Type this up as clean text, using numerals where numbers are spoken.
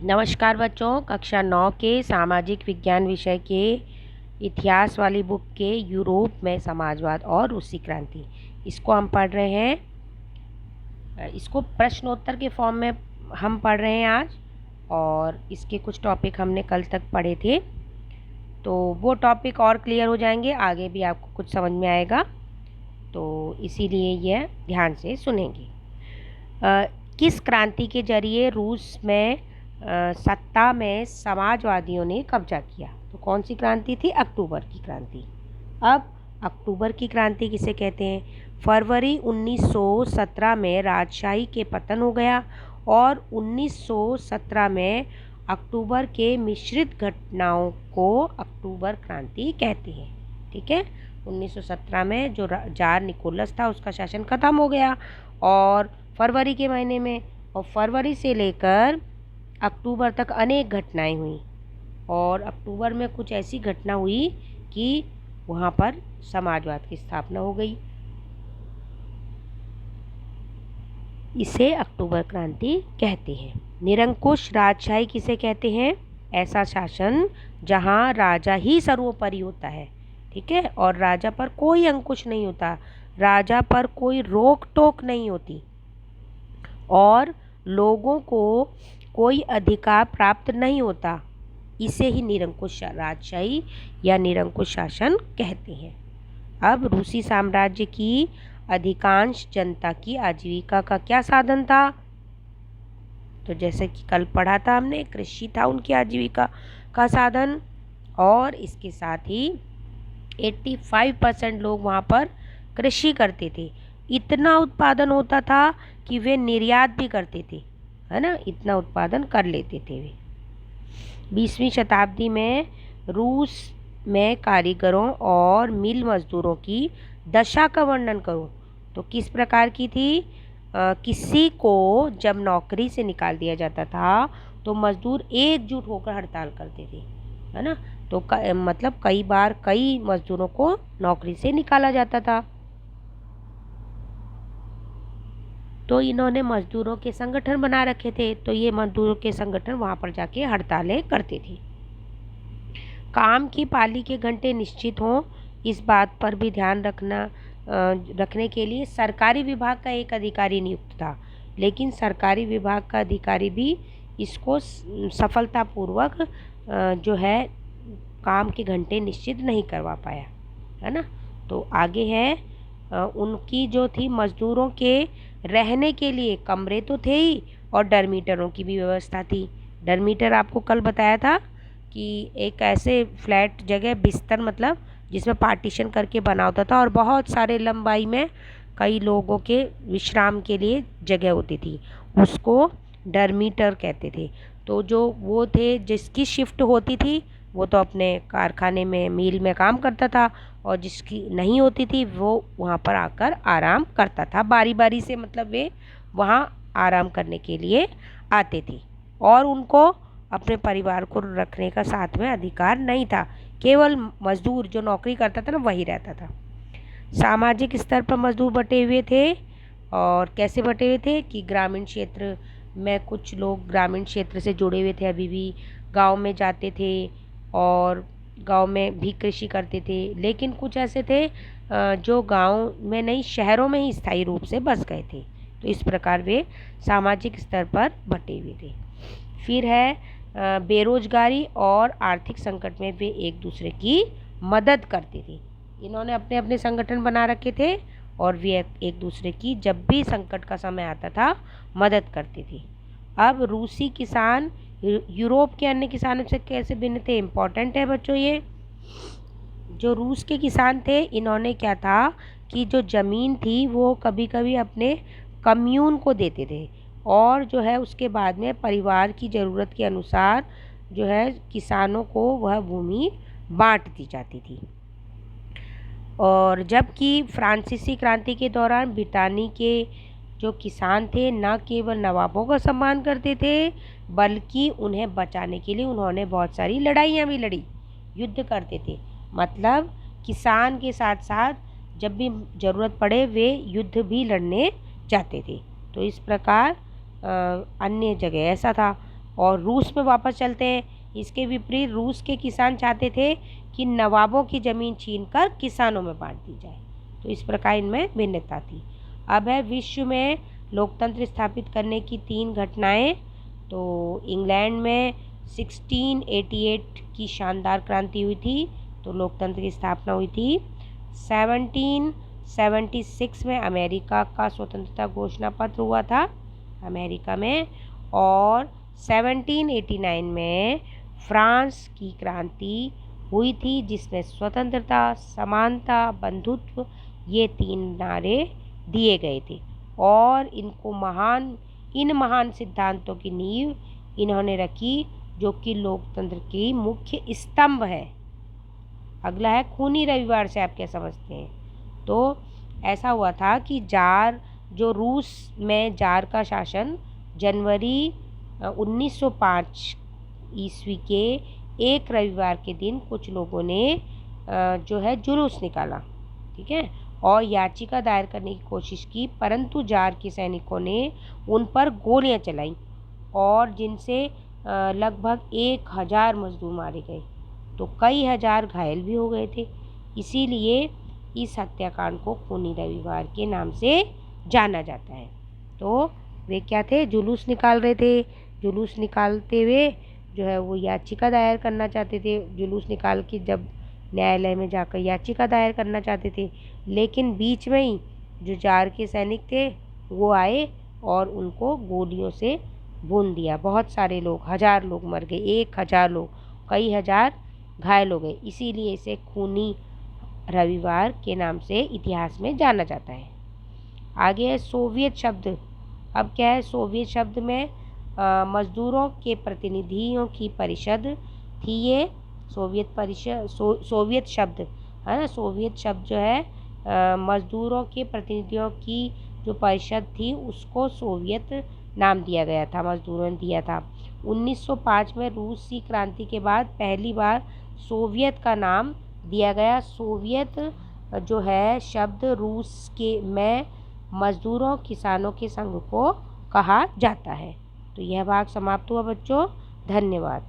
नमस्कार बच्चों, कक्षा 9 के सामाजिक विज्ञान विषय के इतिहास वाली बुक के यूरोप में समाजवाद और रूसी क्रांति, इसको हम पढ़ रहे हैं। इसको प्रश्नोत्तर के फॉर्म में हम पढ़ रहे हैं आज, और इसके कुछ टॉपिक हमने कल तक पढ़े थे, तो वो टॉपिक और क्लियर हो जाएंगे, आगे भी आपको कुछ समझ में आएगा, तो इसीलिए यह ध्यान से सुनेंगे। किस क्रांति के जरिए रूस में सत्ता में समाजवादियों ने कब्जा किया? तो कौन सी क्रांति थी? अक्टूबर की क्रांति। अब अक्टूबर की क्रांति किसे कहते हैं? फरवरी 1917 में राजशाही के पतन हो गया और 1917 में अक्टूबर के मिश्रित घटनाओं को अक्टूबर क्रांति कहते हैं। ठीक है, 1917 में जो जार निकोलस था उसका शासन खत्म हो गया और फरवरी के महीने में, और फरवरी से लेकर अक्टूबर तक अनेक घटनाएं हुई, और अक्टूबर में कुछ ऐसी घटना हुई कि वहाँ पर समाजवाद की स्थापना हो गई। इसे अक्टूबर क्रांति कहते हैं। निरंकुश राजशाही किसे कहते हैं? ऐसा शासन जहाँ राजा ही सर्वोपरि होता है, ठीक है, और राजा पर कोई अंकुश नहीं होता, राजा पर कोई रोक टोक नहीं होती और लोगों को कोई अधिकार प्राप्त नहीं होता। इसे ही निरंकुश राजशाही या निरंकुश शासन कहते हैं। अब रूसी साम्राज्य की अधिकांश जनता की आजीविका का क्या साधन था? तो जैसे कि कल पढ़ा था हमने, कृषि था उनकी आजीविका का साधन, और इसके साथ ही 85% लोग वहाँ पर कृषि करते थे। इतना उत्पादन होता था कि वे निर्यात भी करते थे, है ना, इतना उत्पादन कर लेते थे वे। 20वीं शताब्दी में रूस में कारीगरों और मिल मजदूरों की दशा का वर्णन करूं तो किस प्रकार की थी? किसी को जब नौकरी से निकाल दिया जाता था तो मजदूर एकजुट होकर हड़ताल करते थे, है ना, तो मतलब कई बार कई मजदूरों को नौकरी से निकाला जाता था, तो इन्होंने मजदूरों के संगठन बना रखे थे, तो ये मजदूरों के संगठन वहाँ पर जाके हड़तालें करते थे। काम की पाली के घंटे निश्चित हों, इस बात पर भी ध्यान रखने के लिए सरकारी विभाग का एक अधिकारी नियुक्त था, लेकिन सरकारी विभाग का अधिकारी भी इसको सफलतापूर्वक जो है काम के घंटे निश्चित नहीं करवा पाया, है ना। तो आगे है, उनकी जो थी मजदूरों के रहने के लिए कमरे तो थे ही और डरमीटरों की भी व्यवस्था थी। डरमीटर आपको कल बताया था कि एक ऐसे फ्लैट जगह, बिस्तर मतलब जिसमें पार्टीशन करके बना होता था और बहुत सारे लंबाई में कई लोगों के विश्राम के लिए जगह होती थी, उसको डरमीटर कहते थे। तो जो वो थे जिसकी शिफ्ट होती थी वो तो अपने कारखाने में, मिल में काम करता था, और जिसकी नहीं होती थी वो वहाँ पर आकर आराम करता था बारी बारी से, मतलब वे वहाँ आराम करने के लिए आते थे और उनको अपने परिवार को रखने का साथ में अधिकार नहीं था, केवल मजदूर जो नौकरी करता था ना वही रहता था। सामाजिक स्तर पर मजदूर बटे हुए थे, और कैसे बटे हुए थे कि ग्रामीण क्षेत्र में कुछ लोग ग्रामीण क्षेत्र से जुड़े हुए थे, अभी भी गांव में जाते थे और गांव में भी कृषि करते थे, लेकिन कुछ ऐसे थे जो गांव में नहीं शहरों में ही स्थायी रूप से बस गए थे, तो इस प्रकार वे सामाजिक स्तर पर बटे हुए थे। फिर है बेरोजगारी और आर्थिक संकट में वे एक दूसरे की मदद करते थे। इन्होंने अपने अपने संगठन बना रखे थे और वे एक दूसरे की जब भी संकट का समय आता था मदद करते थे। अब रूसी किसान यूरोप के अन्य किसानों से कैसे भिन्न थे? इम्पॉर्टेंट है बच्चों ये। जो रूस के किसान थे, इन्होंने क्या था कि जो ज़मीन थी वो कभी कभी अपने कम्यून को देते थे, और जो है उसके बाद में परिवार की ज़रूरत के अनुसार जो है किसानों को वह भूमि बांट दी जाती थी। और जबकि फ्रांसीसी क्रांति के दौरान ब्रिटानी के जो किसान थे न केवल नवाबों का सम्मान करते थे, बल्कि उन्हें बचाने के लिए उन्होंने बहुत सारी लड़ाइयाँ भी लड़ी, युद्ध करते थे, मतलब किसान के साथ साथ जब भी ज़रूरत पड़े वे युद्ध भी लड़ने जाते थे। तो इस प्रकार अन्य जगह ऐसा था। और रूस में वापस चलते हैं। इसके विपरीत रूस के किसान चाहते थे कि नवाबों की ज़मीन छीनकर किसानों में बांट दी जाए। तो इस प्रकार इनमें भिन्नता थी। अब है विश्व में लोकतंत्र स्थापित करने की 3 घटनाएं। तो इंग्लैंड में 1688 की शानदार क्रांति हुई थी, तो लोकतंत्र की स्थापना हुई थी। 1776 में अमेरिका का स्वतंत्रता घोषणा पत्र हुआ था अमेरिका में, और 1789 में फ्रांस की क्रांति हुई थी जिसमें स्वतंत्रता, समानता, बंधुत्व ये 3 नारे दिए गए थे। और इन महान सिद्धांतों की नींव इन्होंने रखी जो कि लोकतंत्र की मुख्य स्तंभ है। अगला है खूनी रविवार से आप क्या समझते हैं। तो ऐसा हुआ था कि रूस में जार का शासन जनवरी 1905 ईस्वी के एक रविवार के दिन कुछ लोगों ने जो है जुलूस निकाला, ठीक है, और याचिका दायर करने की कोशिश की, परंतु जार के सैनिकों ने उन पर गोलियां चलाई और जिनसे लगभग 1000 मजदूर मारे गए, तो कई हजार घायल भी हो गए थे। इसीलिए इस हत्याकांड को खूनी रविवार के नाम से जाना जाता है। तो वे क्या थे, जुलूस निकाल रहे थे। जुलूस निकालते हुए जो है वो याचिका दायर करना चाहते थे। जुलूस निकाल के जब न्यायालय में जाकर याचिका दायर करना चाहते थे, लेकिन बीच में ही जो जार के सैनिक थे वो आए और उनको गोलियों से भून दिया। बहुत सारे लोग, 1000 लोग मर गए, 1000 लोग, कई हजार घायल हो गए। इसीलिए इसे खूनी रविवार के नाम से इतिहास में जाना जाता है। आगे है सोवियत शब्द। अब क्या है, सोवियत शब्द में मजदूरों के प्रतिनिधियों की परिषद थी ये। सोवियत शब्द है ना, सोवियत शब्द जो है मजदूरों के प्रतिनिधियों की जो परिषद थी उसको सोवियत नाम दिया गया था, मजदूरों ने दिया था। 1905 में रूसी क्रांति के बाद पहली बार सोवियत का नाम दिया गया। सोवियत जो है शब्द रूस के में मजदूरों किसानों के संघ को कहा जाता है। तो यह भाग समाप्त हुआ बच्चों, धन्यवाद।